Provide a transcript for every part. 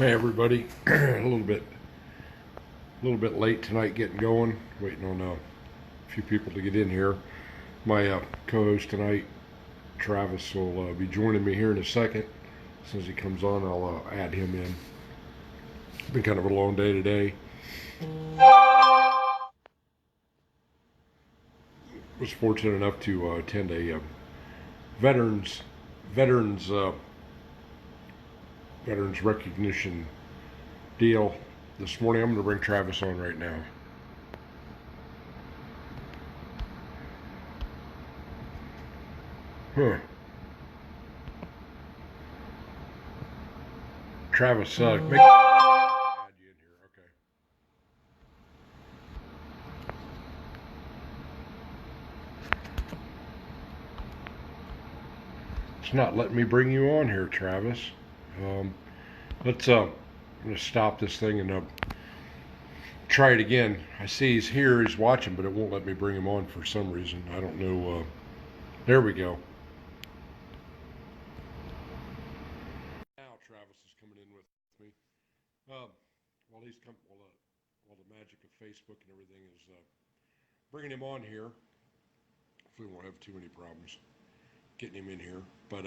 Hey everybody, a little bit late tonight getting going. Waiting on a few people to get in here. My co-host tonight, Travis, will be joining me here in a second. As soon as he comes on, I'll add him in. It's been kind of a long day today. Was fortunate enough to attend a veterans veterans veterans recognition deal this morning. I'm going to bring Travis on right now. Travis, add you in here. Okay. It's not letting me bring you on here, Travis. Let's I'm gonna stop this thing and try it again. I see he's here, he's watching, but it won't let me bring him on for some reason. I don't know. There we go. Now Travis is coming in with me. While the magic of Facebook and everything is bringing him on here. Hopefully we won't have too many problems getting him in here. But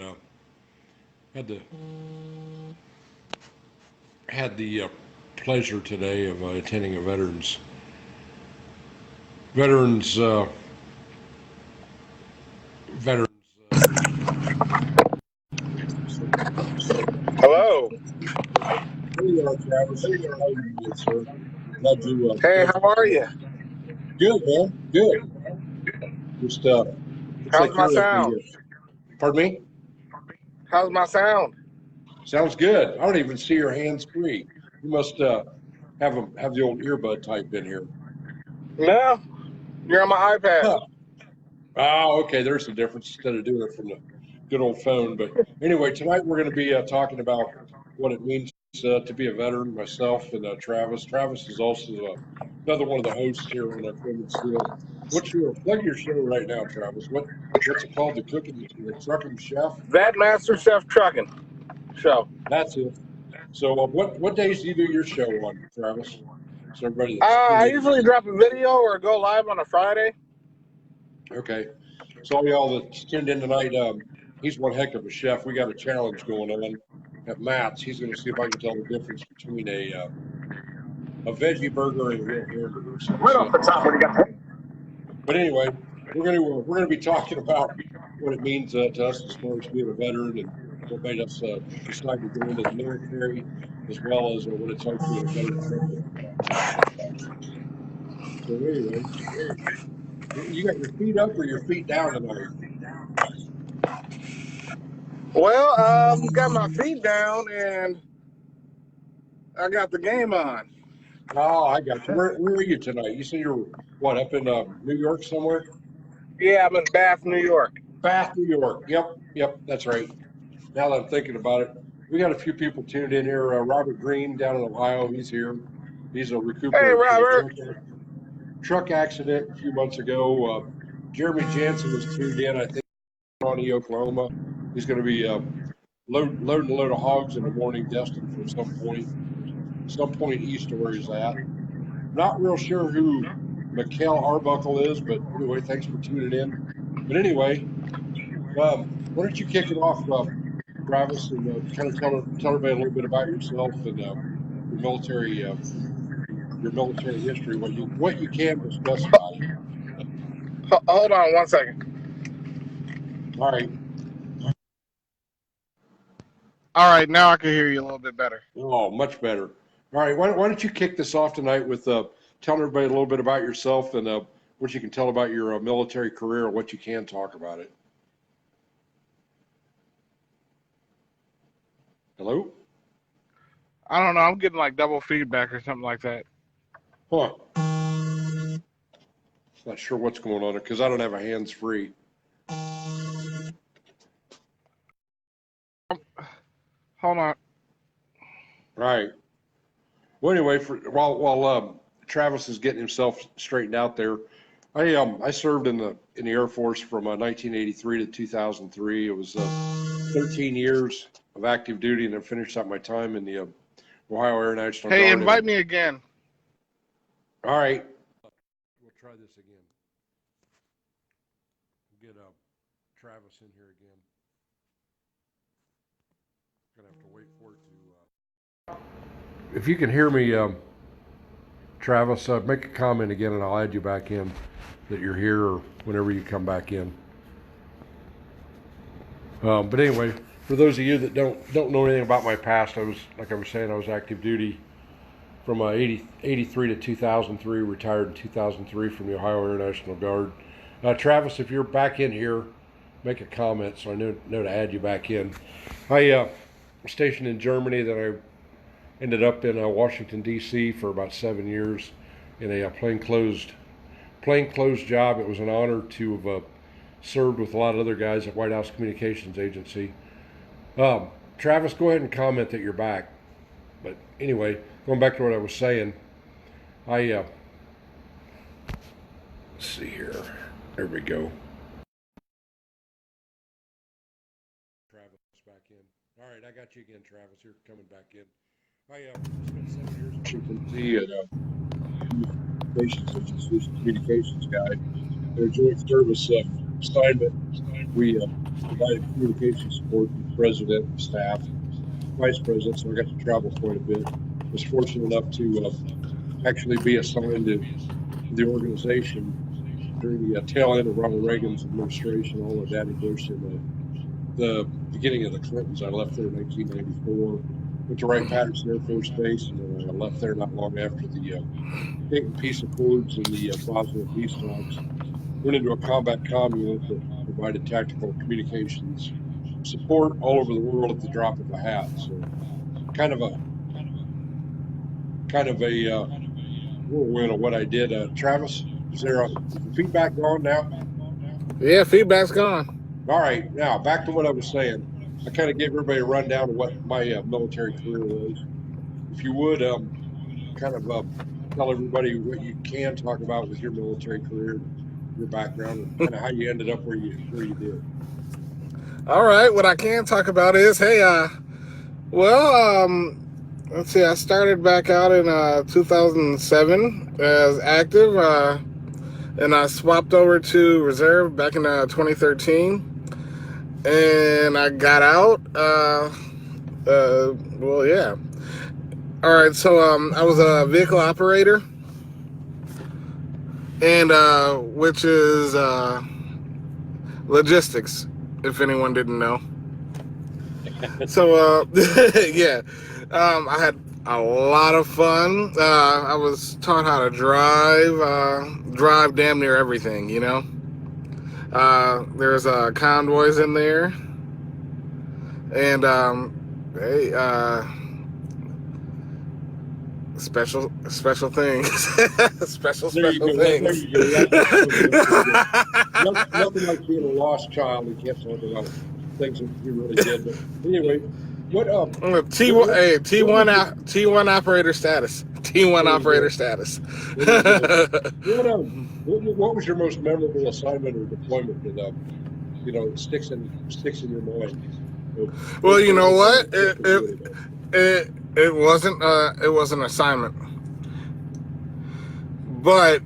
had the pleasure today of attending a veterans Hello. There you are, Travis. How are you doing, sir? Glad you. Hey, how are you? Good, man. Good. Just looks How's like my you're sound? pardon me? How's my sound? Sounds good. I don't even see your hands free. You must have the old earbud type in here. No, you're on my iPad. Huh. Oh, okay. There's the difference instead of doing it from the good old phone. But anyway, tonight we're going to be talking about what it means to be a veteran. Myself and Travis. Travis is also another one of the hosts here on Equipment Steel. What's your plug your show right now, Travis? What's it called? The Trucking Chef? That Master Chef Trucking show. That's it. So what days do you do your show on, Travis? So everybody I usually drop a video or go live on a Friday. Okay. So all y'all that's tuned in tonight, he's one heck of a chef. We got a challenge going on at Matt's. He's going to see if I can tell the difference between a veggie burger and a real hamburger. So Right off the top, what do you got? But anyway, we're going to be talking about what it means to us as far as being a veteran and what made us decide to go into the military, as well as what it's like being a veteran trucker. So anyway, you got your feet up or your feet down tonight? Well, got my feet down and I got the game on. Oh, I got you. Where are you tonight? You said you're up in New York somewhere? Yeah, I'm in Bath, New York. Bath, New York. Yep, that's right. Now that I'm thinking about it, we got a few people tuned in here. Robert Green down in Ohio, he's here. He's a recuperator. Hey, Robert. Truck accident a few months ago. Jeremy Jansen was tuned in, I think, Ronnie, Oklahoma. He's going to be loading a load of hogs in the morning, destined for some point east of where he's at. Not real sure who Mikhail Arbuckle is, but anyway, thanks for tuning in. But anyway, why don't you kick it off, Travis, and kind of tell everybody a little bit about yourself and your military history, what you can discuss about it. Hold on 1 second. All right. All right, now I can hear you a little bit better. Oh, much better. All right, why don't you kick this off tonight with telling everybody a little bit about yourself and what you can tell about your military career, or what you can talk about it. Hello? I don't know. I'm getting like double feedback or something like that. Huh. Not sure what's going on because I don't have a hands free. Hold on. Right. Well, anyway, while Travis is getting himself straightened out there, I served in the Air Force from 1983 to 2003. It was 13 years of active duty, and then finished out my time in the Ohio International Hey, Guard. invite me again. All right. We'll try this again. Get Travis in here again. Gonna have to wait for it to. If you can hear me, Travis, make a comment again, and I'll add you back in that you're here, or whenever you come back in. But anyway, for those of you that don't know anything about my past, I was saying, I was active duty from 83 to 2003, retired in 2003 from the Ohio International Guard. Travis, if you're back in here, make a comment so I know to add you back in. I was stationed in Germany, then I ended up in Washington, D.C. for about 7 years in a plainclothes job. It was an honor to have served with a lot of other guys at White House Communications Agency. Travis, go ahead and comment that you're back. But anyway, going back to what I was saying, let's see here. There we go. Travis back in. All right, I got you again, Travis. You're coming back in. I spent 7 years in Washington, D.C. at Communications Agency, communications guy. In a joint service assignment, we provided communication support to the president, staff, vice president, so I got to travel quite a bit. I was fortunate enough to actually be assigned to the organization during the tail end of Ronald Reagan's administration. All of that, of course, in the beginning of the Clintons. I left there in 1994, went to Wright-Patterson Air Force Base, and then I left there not long after the Dayton Peace Accords and the Bosnia peace talks. Went into a combat comm unit that provided tactical communications support all over the world at the drop of a hat. So kind of a whirlwind of what I did. Travis, is there feedback gone now? Yeah, feedback's gone. All right, now back to what I was saying. I kind of gave everybody a rundown of what my military career was. If you would, kind of tell everybody what you can talk about with your military career, your background, and kind of how you ended up where you did. All right, what I can talk about is, hey, let's see, I started back out in 2007 as active, and I swapped over to reserve back in 2013, and I got out, yeah. All right, so I was a vehicle operator, and which is logistics, if anyone didn't know. So yeah, I had a lot of fun. I was taught how to drive damn near everything, you know. There's convoys in there, and special things. special things. Nothing like being a lost child who can't talk about things that you really did. But anyway, what T1 operator status. T1 operator status. What was your most memorable assignment or deployment that sticks in your mind? Well, you know what? It wasn't an assignment, but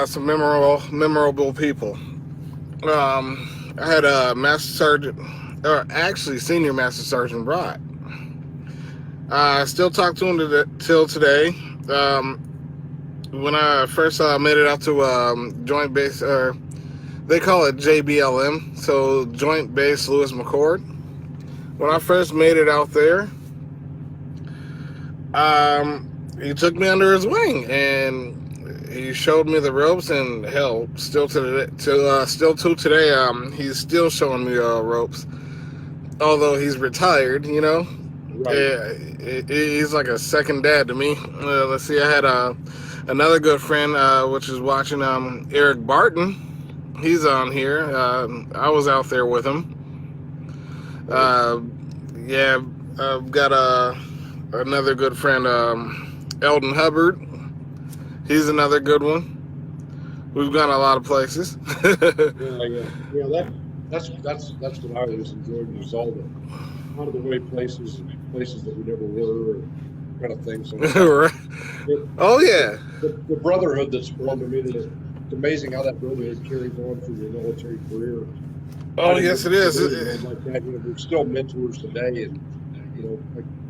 some memorable people. I had a Master Sergeant, or actually Senior Master Sergeant Brott. I still talk to him till today. When I first made it out to Joint Base, or they call it JBLM, so Joint Base Lewis McChord. When I first made it out there, he took me under his wing and he showed me the ropes, and hell, still to today, he's still showing me ropes, although he's retired, you know. Right. He's like a second dad to me. Let's see, I had another good friend, which is watching, Eric Barton. He's on here. I was out there with him. Yeah, I've got another good friend, Eldon Hubbard. He's another good one. We've gone a lot of places. Yeah. That's what I always enjoyed, was all the out of the way places that we never were. kind of thing. So Right. it, Oh yeah. the brotherhood that's formed, I mean, it's amazing how that brotherhood carries on through your military career. I Oh didn't yes, get it is. to like that. We're still mentors today, and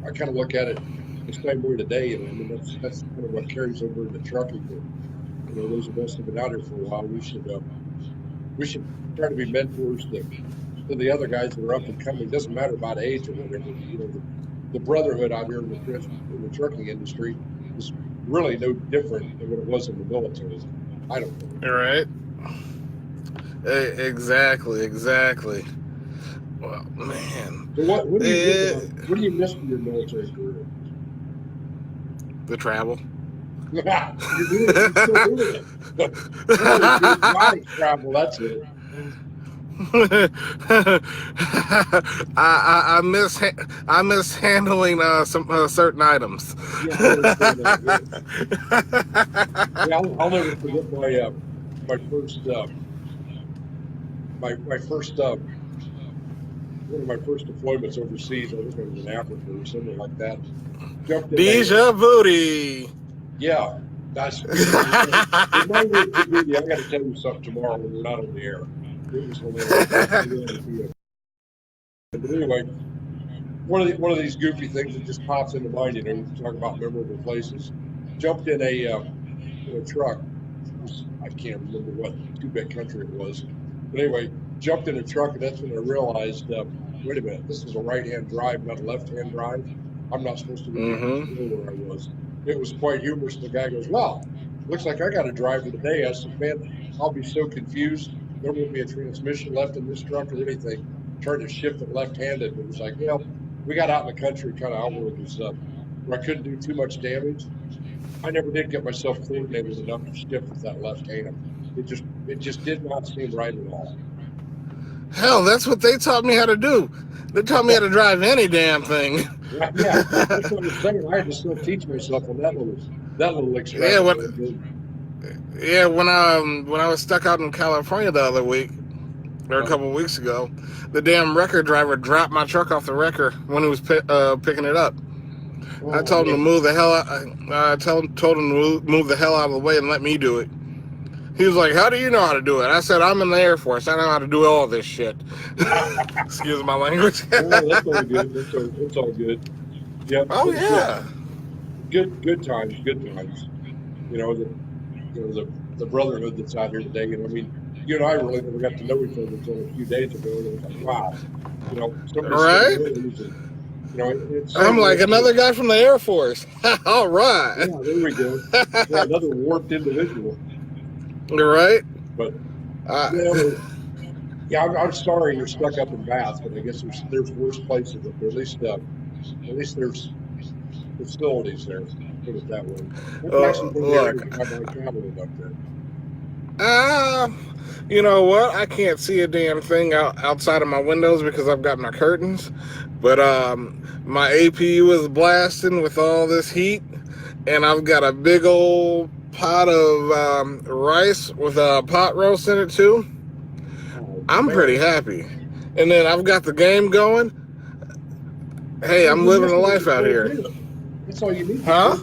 I kind of look at it the same way today. And I mean, that's kind of what carries over into trucking. That, those of us that have been out here for a while, we should try to be mentors to the other guys that are up and coming. Doesn't matter about age or whatever. The brotherhood out here in the trucking industry is really no different than what it was in the military. I don't think. All right. Exactly. Well, man, So what do you miss what do you miss from your military career? the travel. You're doing it. You're still doing it. Exotic travel. That's it. I miss handling some certain items. Yeah, I understand that. Yeah, I'll never forget my first my first one of my first deployments overseas. I think I was in Africa or something like that. Jumped in Deja booty. yeah, that's remind me of Djibouti. I got to tell you something tomorrow when we're not on the air. It was hilarious. But anyway, one of these goofy things that just pops into mind. You talk about memorable places. Jumped in a truck. I can't remember what two-bit country it was. But anyway, jumped in a truck, and that's when I realized, wait a minute, this is a right-hand drive, not a left-hand drive. I'm not supposed to be where I was. It was quite humorous. The guy goes, well, looks like I got a driver today. I said, man, I'll be so confused. There won't be a transmission left in this truck or anything. Tried to shift it left-handed. It was like, we got out in the country kind of out where it was where I couldn't do too much damage. I never did get myself coordinated enough to shift with that left hand. It just did not seem right at all. Hell, that's what they taught me how to do. They taught me how to drive any damn thing. Yeah, that's what I'm saying. I had to still teach myself on that little experience. When I was stuck out in California the other week, or a couple of weeks ago, the damn wrecker driver dropped my truck off the wrecker when he was picking it up. I told him to move the hell out. I told him to move the hell out of the way and let me do it. He was like, "How do you know how to do it?" I said, "I'm in the Air Force. I know how to do all this shit." Excuse my language. That's all good. That's all good. Yep. Oh yeah. Good times. The brotherhood that's out here today. I mean, you and I really never got to know each other until a few days ago. And it was like, wow. Right. I'm like another guy from the Air Force. All right. Yeah, there we go. Yeah, another warped individual. You're right. But I'm sorry you're stuck up in Bath, but I guess there's worse places. But at least there's facilities there. Put it that way. Traveling up there. You know what? I can't see a damn thing outside of my windows because I've got my curtains. But my APU is blasting with all this heat, and I've got a big old pot of rice with a pot roast in it too. I'm pretty happy. And then I've got the game going. Hey, I'm living a life out here. That's all you need. Huh?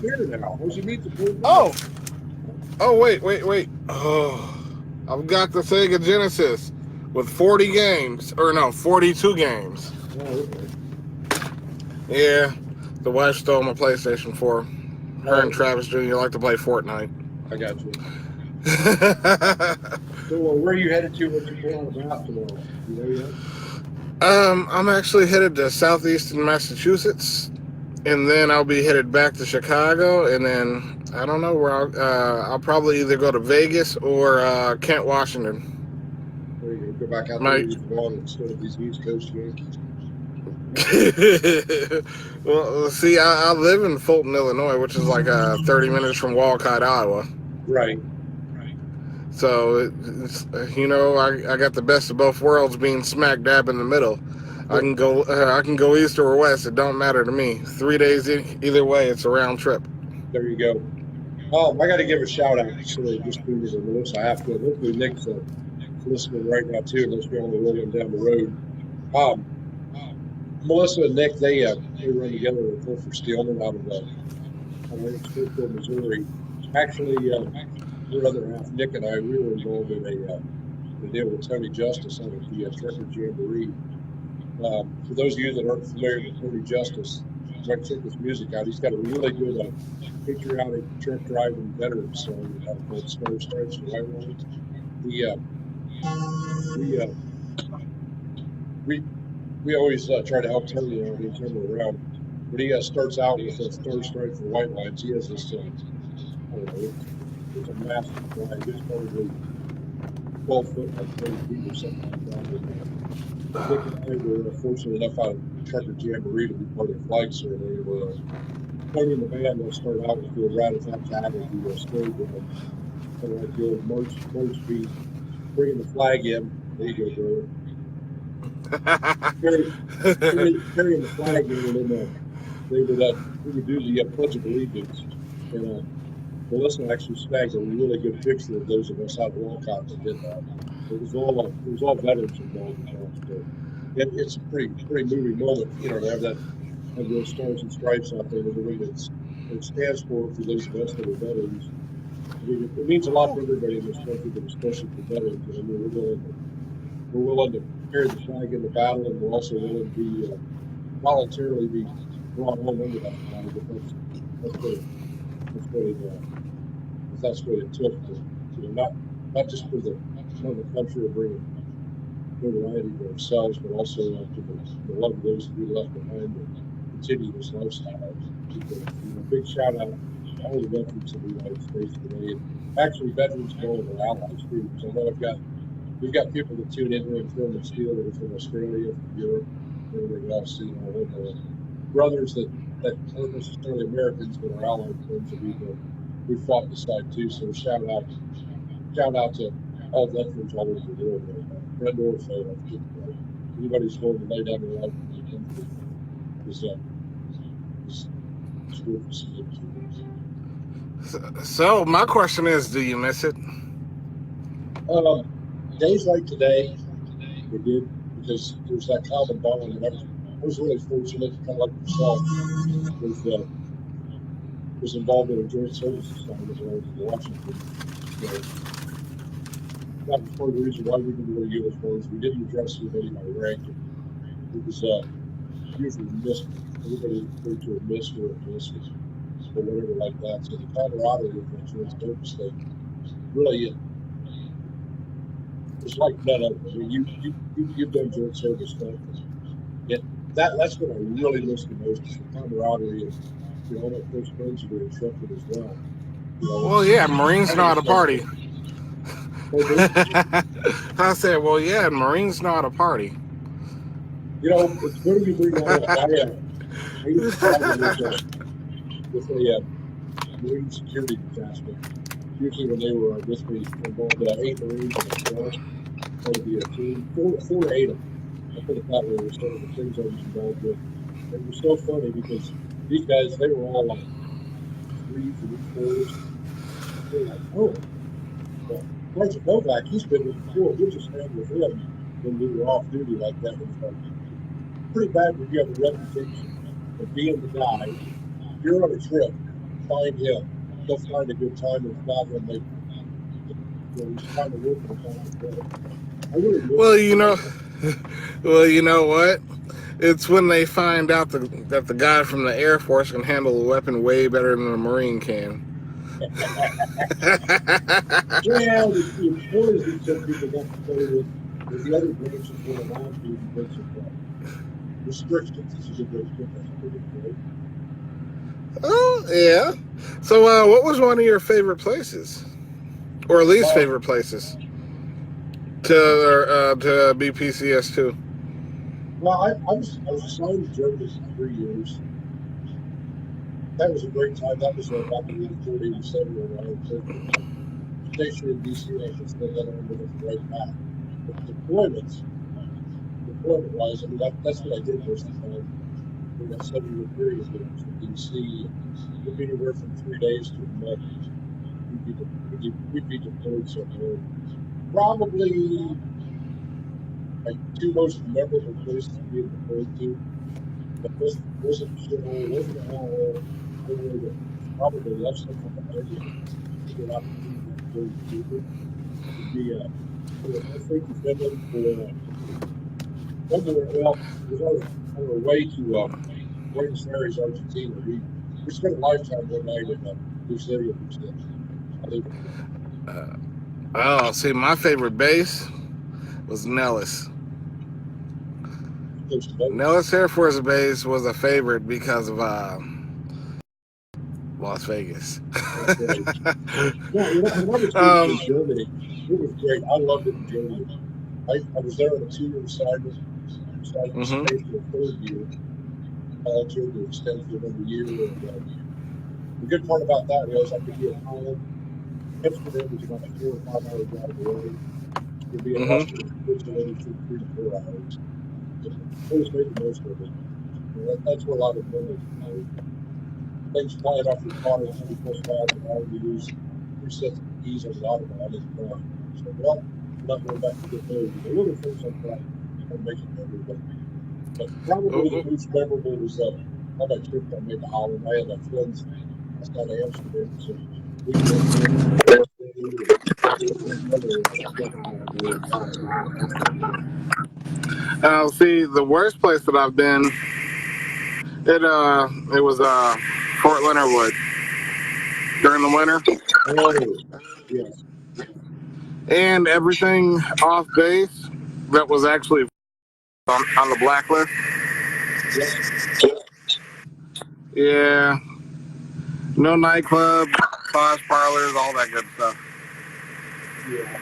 Oh, wait. Oh, I've got the Sega Genesis with 40 games. Or no, 42 games. Oh, okay. Yeah, the wife stole my PlayStation 4. Her and Travis Jr. like to play Fortnite. I got you. So where are you headed to? What you going about tomorrow? You know yet? I'm actually headed to southeastern Massachusetts, and then I'll be headed back to Chicago, and then I don't know where I'll probably either go to Vegas or Kent, Washington. There you go back out there instead of these East Coast Yankees. Well, see, I live in Fulton, Illinois, which is like 30 minutes from Walcott, Iowa. Right. So, I got the best of both worlds being smack dab in the middle. I can go east or west. It don't matter to me. 3 days either way, it's a round trip. There you go. I got to give a shout out actually just to Melissa. I have to. Hopefully Nick's listening right now too. Let's be on the rolling down the road. Melissa and Nick, they run together at Wilford Steelman out of Springfield, Missouri. Actually, their other half, Nick and I, we were involved in a deal with Tony Justice out at the Trucker Jamboree. For those of you that aren't familiar with Tony Justice, you might check his music out. He's got a really good patriotic truck driving veteran song called Star Stripes and White Lines. We always try to help Tony out and turn him around. But he starts out with Star Stripes and White Lines. He has this, I don't know, it's a massive flag. It's probably 12 foot by 20 feet or something like that. And, Nick and I were fortunate enough out of Trucker Jamboree to be part of the flag ceremony where Tony and the band will start out with the rat-a-tat-tat or the stage and kind of like the old march beat, bringing the flag in. There you go, brother. Carrying the flag in, and then we would do the Pledge of Allegiance. And Melissa actually snagged a really good picture of those of us out of Walcott that did that. It was all veterans involved in that. So it's a pretty moving moment, to have those stars and stripes out there and everything it stands for those of us that are veterans. I mean, it means a lot for everybody in this country, but especially for veterans. I mean, we're willing to carry the flag in the battle, and we're also willing to be voluntarily be brought home under that flag. But that's what it took to, not just for the country to bring notoriety to ourselves, but also to the love of those that we left behind and continue this lifestyle. Big shout out to all the veterans of the United States today, and actually veterans of all of our allies too. Because I know we've got people that tune in here in film and steel that are from Australia, from Europe, everything else. Brothers that aren't necessarily Americans, but are allied friends that we've fought beside too. So shout out to all veterans all over the world. Friend or foe, anybody's willing to lay down their life in the country is worth the salute. So my question is, do you miss it? Days like today, we did, because there's that common bond, and I was really fortunate, kind of like yourself, was involved in a joint services assignment when I was in Washington. So that was part of the reason why we didn't wear uniforms. We didn't address anybody by rank. It was usually missed. Everybody referred to a miss or a miss or whatever like that. So the camaraderie of that joint service thing really it's like none other. I mean, you've done joint service stuff. That's what I really miss the most is the camaraderie and all my close friends who were instructed as well. Well, yeah, Marines know how to party. I said, well, yeah, Marines know how to party. It's good you bring that up. I used to travel with a Marine security detachment. Usually when they were with me involved 8 Marines and 12, that would be a team, 4 to 8 of them. I put it that way, was some of the things I was involved with. It was so funny because these guys, they were all like 3s and 4s. They're like, oh, well, Sergeant Novak, he's been with the 4. We'll just hang with him when we were off duty like that. It was pretty bad when you have a reputation of being the guy. You're on a trip, find him. They'll find a good time, and if not, then he's trying to work with them. Well, you know what? It's when they find out that the guy from the Air Force can handle a weapon way better than a Marine can. Yeah, the employees that some people got to play with the other branches were allowed to because of restrictions. This is a great thing. Oh, yeah. So, what was one of your favorite places? Or least favorite places to be PCS2? Well, I was assigned to Germany for 3 years. That was a great time. That was back in 1987 when I was stationed in D.C. I just think that I was the right path. But deployment-wise, I mean, that's what I did most of the time. In that 7-year period that I was in D.C., it would be anywhere from 3 days to a month. We'd be deployed somewhere. Probably like two most memorable places being referred to. But this wasn't show, wasn't a hall, or that probably less than from the area. A good opportunity to go to the future. Would be I think we've been in for one more. Well, it was on our way to Buenos Aires, Argentina. We spent a lifetime one night in New City of Brazil. I think it was Oh, see, my favorite base was Nellis. close to both. Nellis Air Force Base was a favorite because of Las Vegas. That's right. Yeah, when I was stationed in um, Germany, it was great. I loved it in Germany. I was there on a 2 year assignment, decided to hmm stay for a third year, volunteered to extend for another year. And the good part about that was I could be at home. Amsterdam was about a 4 or 5 hour drive away. Could be in hmm Austin, Switzerland for 3 to 4 hours. So I always made the most of it. That's where a lot of memories are made. Things flying off your car at 20 plus miles an hour. You lose 3 sets of keys on the autobahn and so, well, I'm not going back to get those. The little things like that make it memorable. But probably the most memorable was on that trip I made to Holland. I had friends outside of Amsterdam, so we drove there and stayed and another truck ride there in Holland. see, the worst place that I've been, it was Fort Leonard Wood during the winter, Oh, yes, and everything off base that was actually on the blacklist. yep, Yeah, no nightclubs, massage parlors, all that good stuff. yeah.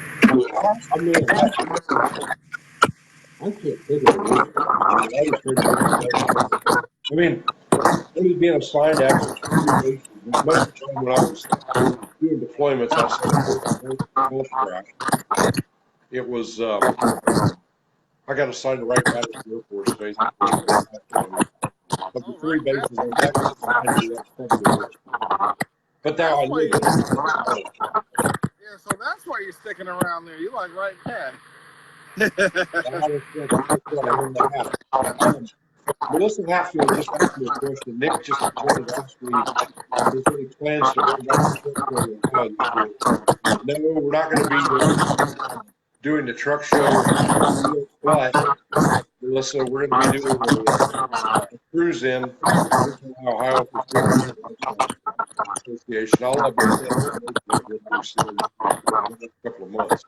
I mean, I can't think of the worst place. I mean, I was heard about that. I mean, only being assigned to actually three bases. Most of the time when I was doing deployments outside of Gulf crash, it was I got assigned to Wright Patterson Air Force Base. Of the Oh, three right. bases I was actually assigned to, that's probably the worst. But now That's I why live you. there. So, Yeah, so that's why you're sticking around there. You like right there. that's what I learned that hat. Melissa Hatfield just asked me a question. Nick just wanted to ask me if there's any plans to bring back the truck show in Ohio this year. No, we're not going to be doing the truck show, but Melissa, we're going to be doing a cruise in Ohio for Freedom Association. I'll be sending information over pretty soon in the next couple of months.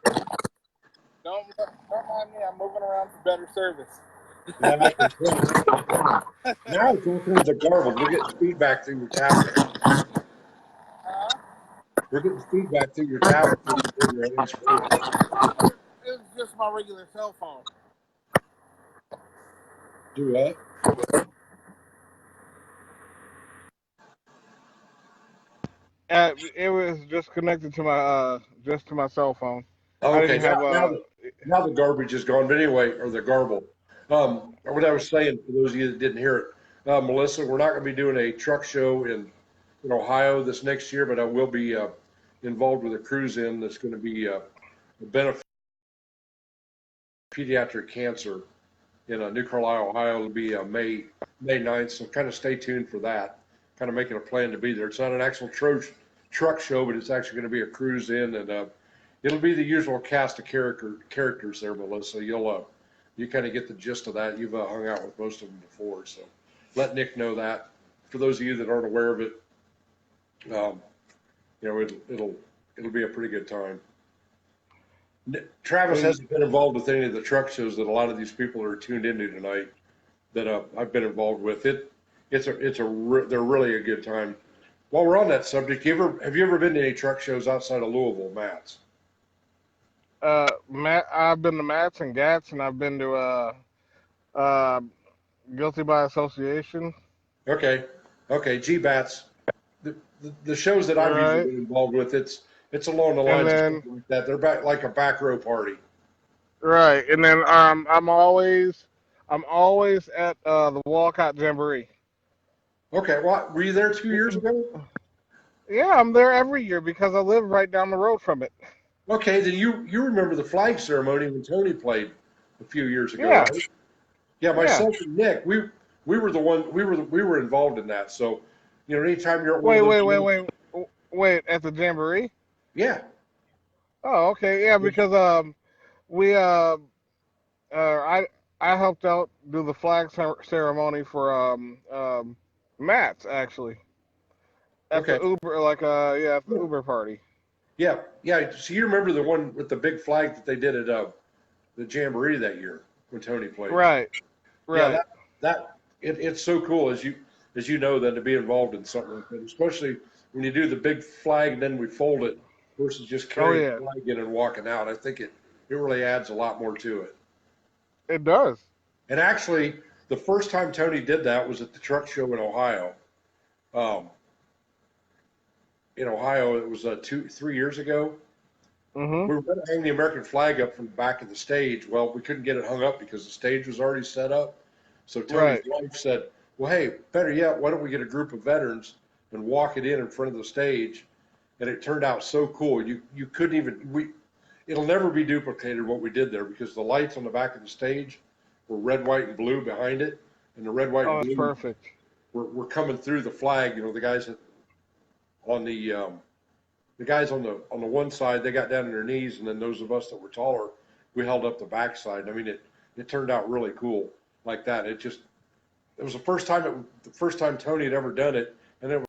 Don't mind me. I'm moving around for better service. Yeah, I can tell. Now it's all kinds of garbled. We're getting feedback through your tablet. We're getting feedback through your tablet through your hands free. It's just my regular cell phone. Do what? It was just connected to my cell phone. I Okay, didn't have now the garbage is gone. But anyway, or the garble. What I was saying for those of you that didn't hear it, Melissa, we're not going to be doing a truck show in Ohio this next year, but I will be involved with a cruise in that's going to be a benefit pediatric cancer in New Carlisle, Ohio. It'll be May 9th, so kind of stay tuned for that. Kind of making a plan to be there. It's not an actual truck show, but it's actually going to be a cruise in, and it'll be the usual cast of characters there, Melissa. You kind of get the gist of that. You've hung out with most of them before, so let Nick know that. For those of you that aren't aware of it, um, it'll be a pretty good time. Travis hasn't been involved with any of the truck shows that a lot of these people are tuned into tonight that I've been involved with. They're really a good time. While we're on that subject, have you ever been to any truck shows outside of Louisville, Matt's? I've been to Mats and Gats, and I've been to uh, Guilty by Association. Okay, GBATS. The shows that I've usually Right, been involved with, it's along the and lines of then something like that. They're like a back row party. I'm always at the Walcott Jamboree. Okay, well, were you there 2 years ago? Yeah, I'm there every year because I live right down the road from it. Okay, then you remember the flag ceremony when Tony played a few years ago, Yeah, right? Yeah, yeah. myself and Nick, we were the one we were involved in that. So, anytime you're at one Wait, of those wait, wait, events, wait, wait. At the jamboree? yeah, Oh, okay. Yeah, because we I helped out do the flag ceremony for Matt's actually at the okay, Uber at the yeah, Uber party. yeah, yeah. So you remember the one with the big flag that they did at the jamboree that year when Tony played? Right, Yeah, right. it's so cool as you know then to be involved in something like that, especially when you do the big flag and then we fold it versus just Oh carrying the yeah, flag in and walking out. I think it really adds a lot more to it. it does. And actually, the first time Tony did that was at the truck show in Ohio. Um, in Ohio, it was 3 years ago. Mhm. We were going to hang the American flag up from the back of the stage. Well, we couldn't get it hung up because the stage was already set up. So Tony's Right. wife said, "Well, hey, better yet, why don't we get a group of veterans and walk it in front of the stage?" And it turned out so cool. You couldn't even it'll never be duplicated what we did there because the lights on the back of the stage were red, white, and blue behind it, and the red, white, Oh, and that's blue perfect. were coming through the flag. The guys on the guys on the one side, they got down on their knees, and then those of us that were taller, we held up the backside. I mean, it turned out really cool like that. It was the first time Tony had ever done it, and then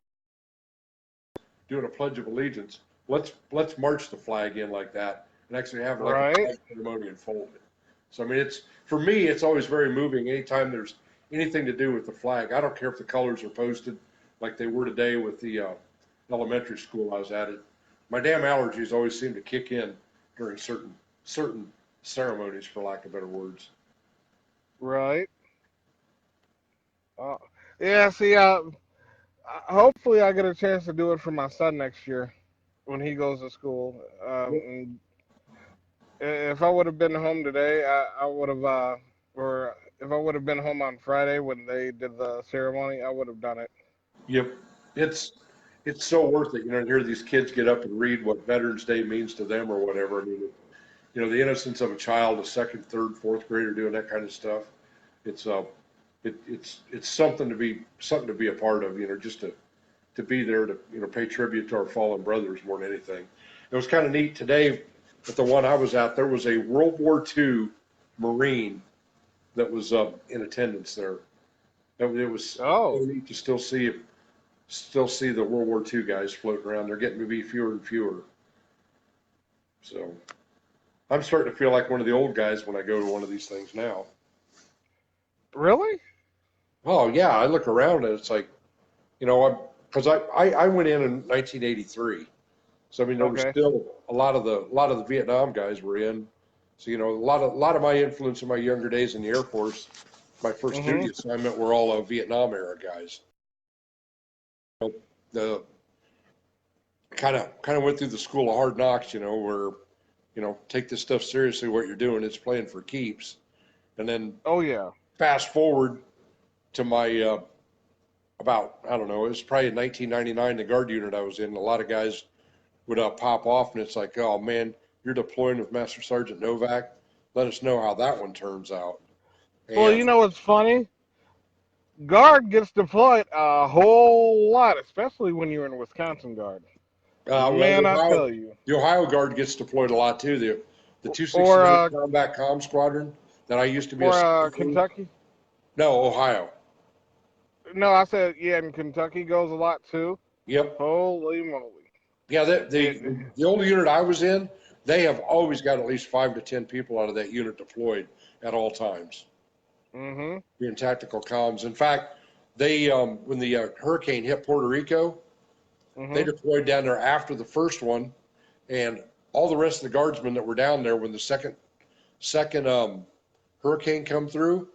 doing a Pledge of Allegiance. Let's march the flag in like that and actually have like a Right. flag ceremony and fold it. So I mean, it's for me, it's always very moving. Anytime there's anything to do with the flag, I don't care if the colors are posted like they were today with the elementary school I was at. It my damn allergies always seem to kick in during certain ceremonies, for lack of better words. Right. Uh, yeah. See, hopefully I get a chance to do it for my son next year when he goes to school. And if I would have been home today, I would have, or if I would have been home on Friday when they did the ceremony, I would have done it. Yep, it's it's so worth it, to hear these kids get up and read what Veterans Day means to them or whatever. I mean, the innocence of a child, a second, third, fourth grader doing that kind of stuff. It's it's something to be a part of, just to be there to pay tribute to our fallen brothers more than anything. It was kind of neat today at the one I was at. There was a World War II Marine that was in attendance there. It was so Oh, neat to still see the World War II guys floating around. They're getting to be fewer and fewer. So I'm starting to feel like one of the old guys when I go to one of these things now. really? Oh yeah, I look around and it's like, I'm because I went in 1983. So I mean, there was Okay. still a lot of the Vietnam guys were in. So a lot of my influence in my younger days in the Air Force, my first duty Mhm. assignment were all Vietnam era guys. The kind of went through the school of hard knocks, where take this stuff seriously. What you're doing, it's playing for keeps. And then Oh yeah. fast forward to my about I don't know, it was probably in 1999 the guard unit I was in. A lot of guys would pop off, and it's like, oh man, you're deploying with Master Sergeant Novak. Let us know how that one turns out. Well, And you know what's funny? Guard gets deployed a whole lot, especially when you're in Wisconsin Guard. well, Man, I tell you. The Ohio Guard gets deployed a lot too. The Or 269th Combat Comm Squadron that I used to be assigned to. Kentucky. No, Ohio. No, I said yeah, and Kentucky goes a lot too. Yep. Holy moly! Yeah, It. the old unit I was in, they have always got at least 5 to 10 people out of that unit deployed at all times Mhm. in tactical comms. In fact, they when the hurricane hit Puerto Rico, they Mhm. deployed down there after the first one, and all the rest of the guardsmen that were down there when the second hurricane come through,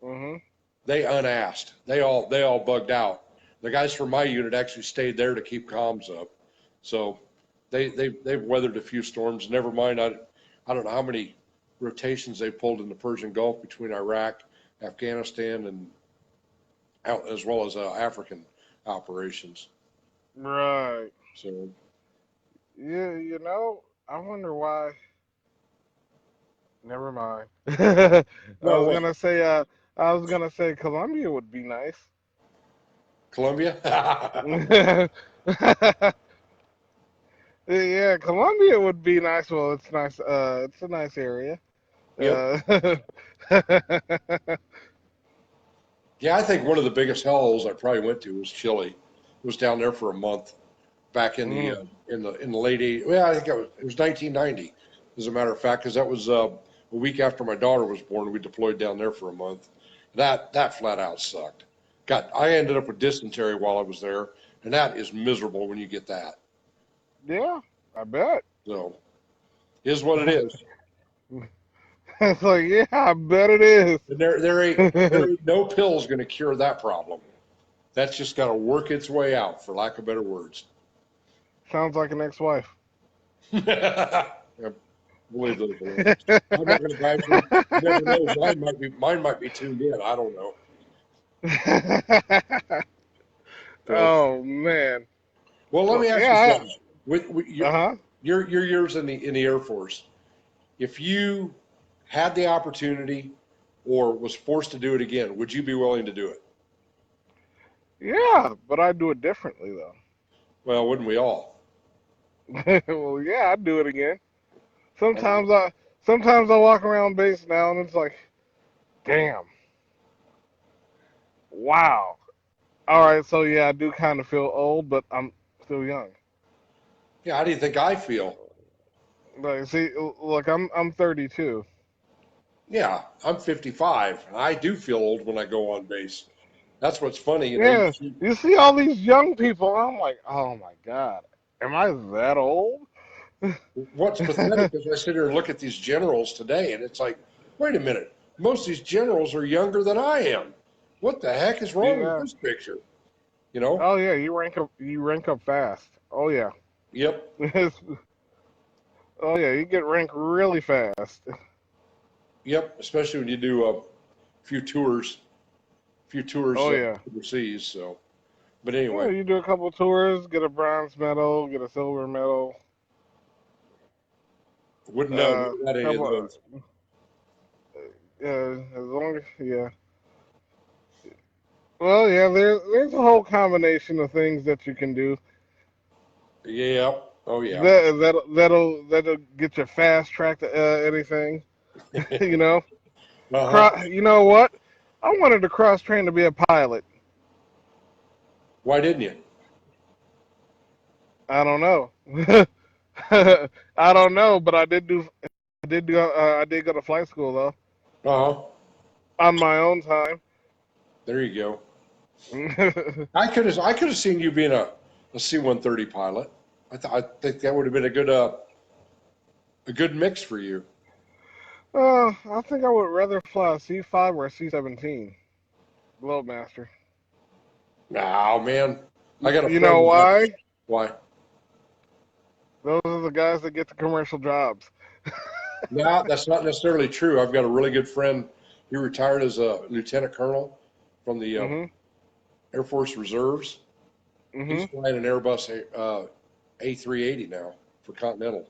Mhm. they unasked. They all bugged out. The guys from my unit actually stayed there to keep comms up. So they've weathered a few storms. Never mind, I don't know how many rotations they pulled in the Persian Gulf between Iraq, Afghanistan, and out as well as African operations. Right. So Yeah. I wonder why. Never mind. I No, was what? gonna say, Columbia would be nice. Columbia? Yeah, Columbia would be nice. Well, it's nice. It's a nice area. Yep. Uh, Yeah, I think one of the biggest hellholes I probably went to was Chile. Was down there for a month back in the mm, in the late 80s. Well, I think it was 1990, as a matter of fact, because that was a week after my daughter was born. We deployed down there for a month. That flat out sucked. I ended up with dysentery while I was there, and that is miserable when you get that. yeah, I bet. So, is what it is. It's like, yeah, I bet it is. And there ain't no pill's going to cure that problem. That's just got to work its way out, for lack of better words. Sounds like an ex-wife. I believe those alone. I'm not going to badge you. You never know. Mine might be tuned in. I don't know. So, Oh man. well, let Well, me ask you yeah. something. With Uh-huh. your years in the Air Force, if you had the opportunity or was forced to do it again, would you be willing to do it? Yeah, but I do it differently though. Well, wouldn't we all? Well, yeah, I'd do it again. Um, Sometimes I sometimes I walk around base now and it's like, damn, wow. All right, so yeah, I do kind of feel old, but I'm still young. yeah, how do you think I feel? Like, see, look, I'm 32. Yeah, I'm 55, and I do feel old when I go on base. That's what's funny, You Yeah, see, you see all these young people, I'm like, oh my God, am I that old? what's pathetic is I sit here and look at these generals today, and it's like, wait a minute, most of these generals are younger than I am. What the heck is wrong with Yeah. this picture? You know? Oh yeah, you rank up fast. Oh yeah. Yep, Oh yeah, you get ranked really fast. yep. Especially when you do a few tours, Oh yeah. overseas. So, but Yeah, anyway, you do a couple tours, get a bronze medal, get a silver medal, wouldn't know. Never got any of couple. those. Yeah, as long as yeah. Well, yeah, there's a whole combination of things that you can do. Yeah. Oh yeah. That'll get you fast track to anything. You know, Uh-huh. You know what? I wanted to cross train to be a pilot. Why didn't you? I don't know. I don't know, but I did go to flight school though Uh-huh. on my own time. There you go. I could have seen you being a C-130 pilot. I think that would have been a good mix for you. I think I would rather fly a C-5 or a C-17 Globemaster. No, man. I got a You friend know that got why? why? Those are the guys that get the commercial jobs. No, that's not necessarily true. I've got a really good friend. He retired as a lieutenant colonel from the Mhm. Air Force Reserves. He's Mhm. flying an Airbus A380 now for Continental,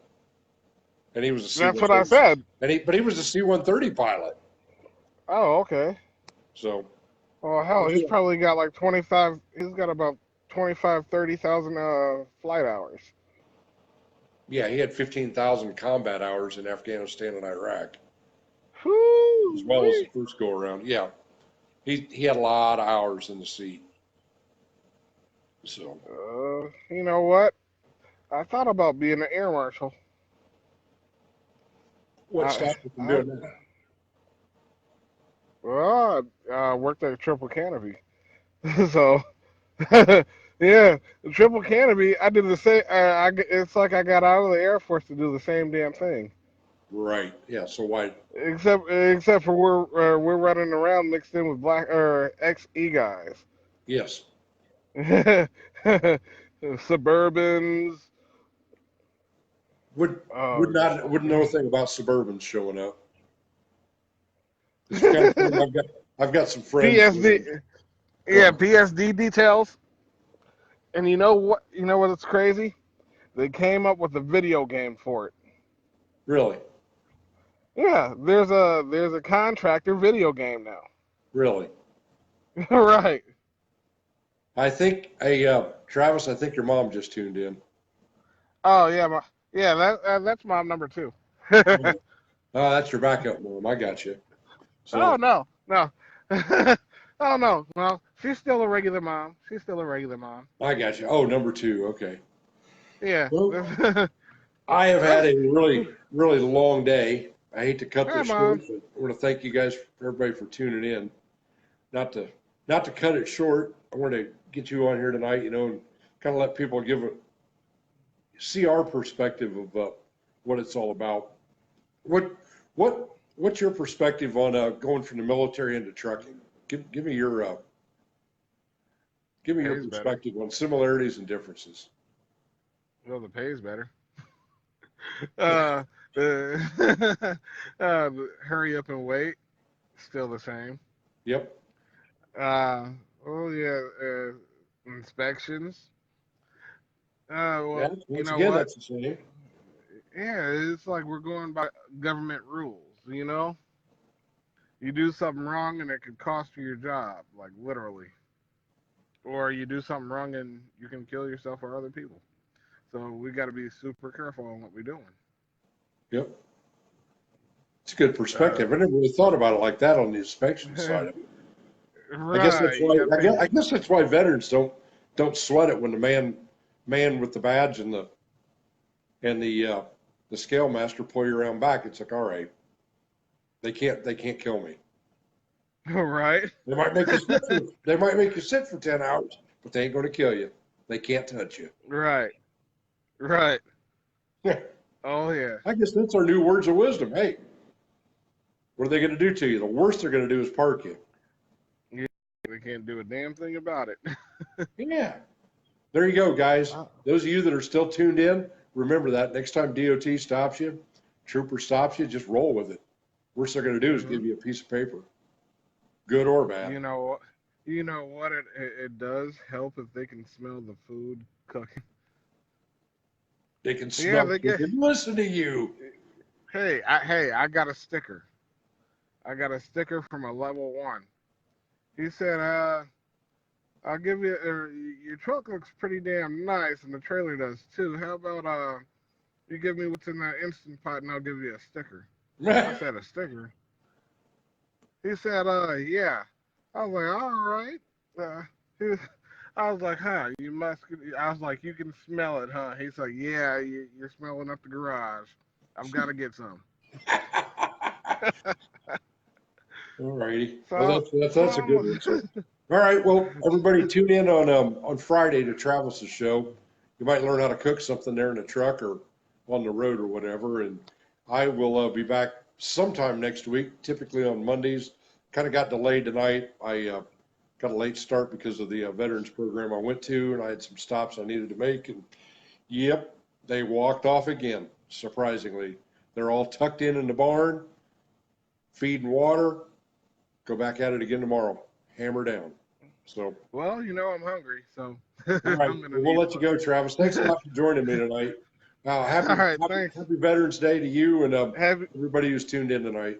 and he was a That's what I C-130. said. But he was a C-130 pilot. Oh, okay. So Well, hell, oh, he's yeah, probably got like 25. He's got about 25, 30,000 flight hours. yeah, he had 15,000 combat hours in Afghanistan and Iraq, as well as the Whoo-wee. first go around. Yeah, he had a lot of hours in the seat. So You know what? I thought about being an air marshal. what I, stopped you from I, doing that? well, I worked at a triple canopy, so yeah, the triple canopy. I did the same. It's like I got out of the Air Force to do the same damn thing, Right. Yeah. So why? except for we're running around mixed in with black or ex-E guys, Yes. Suburbans. Would Uh, would not wouldn't know a thing about Suburbans showing up. It's kind of funny. I've got some friends. PSD. Go Yeah, ahead. PSD details. And you know what? You know what? It's crazy. They came up with a video game for it. Really? Yeah, there's a contractor video game now. Really? Right. I think, hey, Travis, I think your mom just tuned in. Oh yeah, yeah. That's mom number two. Oh, that's your backup mom. I got you. Oh So no, no. Oh no, well, she's still a regular mom. She's still a regular mom. I got you. Oh, number two. Okay. Yeah. Well, I have had a really, really long day. I hate to cut Hi, this short, mom. but I want to thank you guys, everybody, for tuning in. Not to, not to cut it short. I want to get you on here tonight, and kind of let people see our perspective of what it's all about. What, what's your perspective on going from the military into trucking? Give me your Pays better. perspective on similarities and differences. Well, the pay's better. Uh, the hurry up and wait, still the same. Yep. Uh, oh yeah, inspections. Yeah. Well, you Once know again, what? that's the same. Yeah, it's like we're going by government rules. You do something wrong and it could cost you your job, like literally. Or you do something wrong and you can kill yourself or other people. So we got to be super careful on what we're doing. Yep. It's a good Uh, perspective. I never really thought about it like that on the inspection side of it. I guess that's right, you why got to pay. I guess that's why veterans don't sweat it when the man with the badge and the scale master pull you around back. It's like, all right, they can't kill me. Right, They might make you sit for 10 hours, but they ain't going to kill you. They can't touch you. right, right. Yeah. Oh yeah, I guess that's our new words of wisdom. Hey, what are they going to do to you? The worst they're going to do is park you. yeah. We can't do a damn thing about it. Yeah. There you go, guys. Oh. Those of you that are still tuned in, remember that next time DOT stops you, trooper stops you, just roll with it. Worst they're going to do is give Hmm. you a piece of paper, good or bad. You know, you know what? It does help if they can smell the food cooking. They can Yeah, smell they it get. and listen to you. Hey, I got a sticker. I got a sticker from a level one. He said, I'll give you, your truck looks pretty damn nice, and the trailer does too. How about, you give me what's in that Instant Pot, and I'll give you a sticker. I said, a sticker? He said, yeah. I was like, all right. He was, I was like, huh, you must, I was like, you can smell it, huh? He's like, yeah, you're smelling up the garage. I've got to get some. All righty. Well, So, that's a good one. So, all right. Well, everybody tune in on Friday to Travis's show. You might learn how to cook something there in the truck or on the road or whatever. And I will be back sometime next week, typically on Mondays. Kind of got delayed tonight. I got a late start because of the veterans program I went to, and I had some stops I needed to make. And yep, they walked off again, surprisingly. They're all tucked in the barn, feeding water. Go back at it again tomorrow. Hammer down. So, well, I'm hungry, so all right, I'm gonna well, we'll need let you one. go, Travis. Thanks a lot for joining me tonight. All right, thanks. Happy Veterans Day to you and Happy, everybody who's tuned in tonight.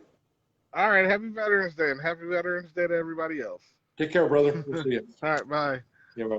all right, happy Veterans Day, and happy Veterans Day to everybody else. Take care, brother. We'll see you. All right, bye. Yeah, bye.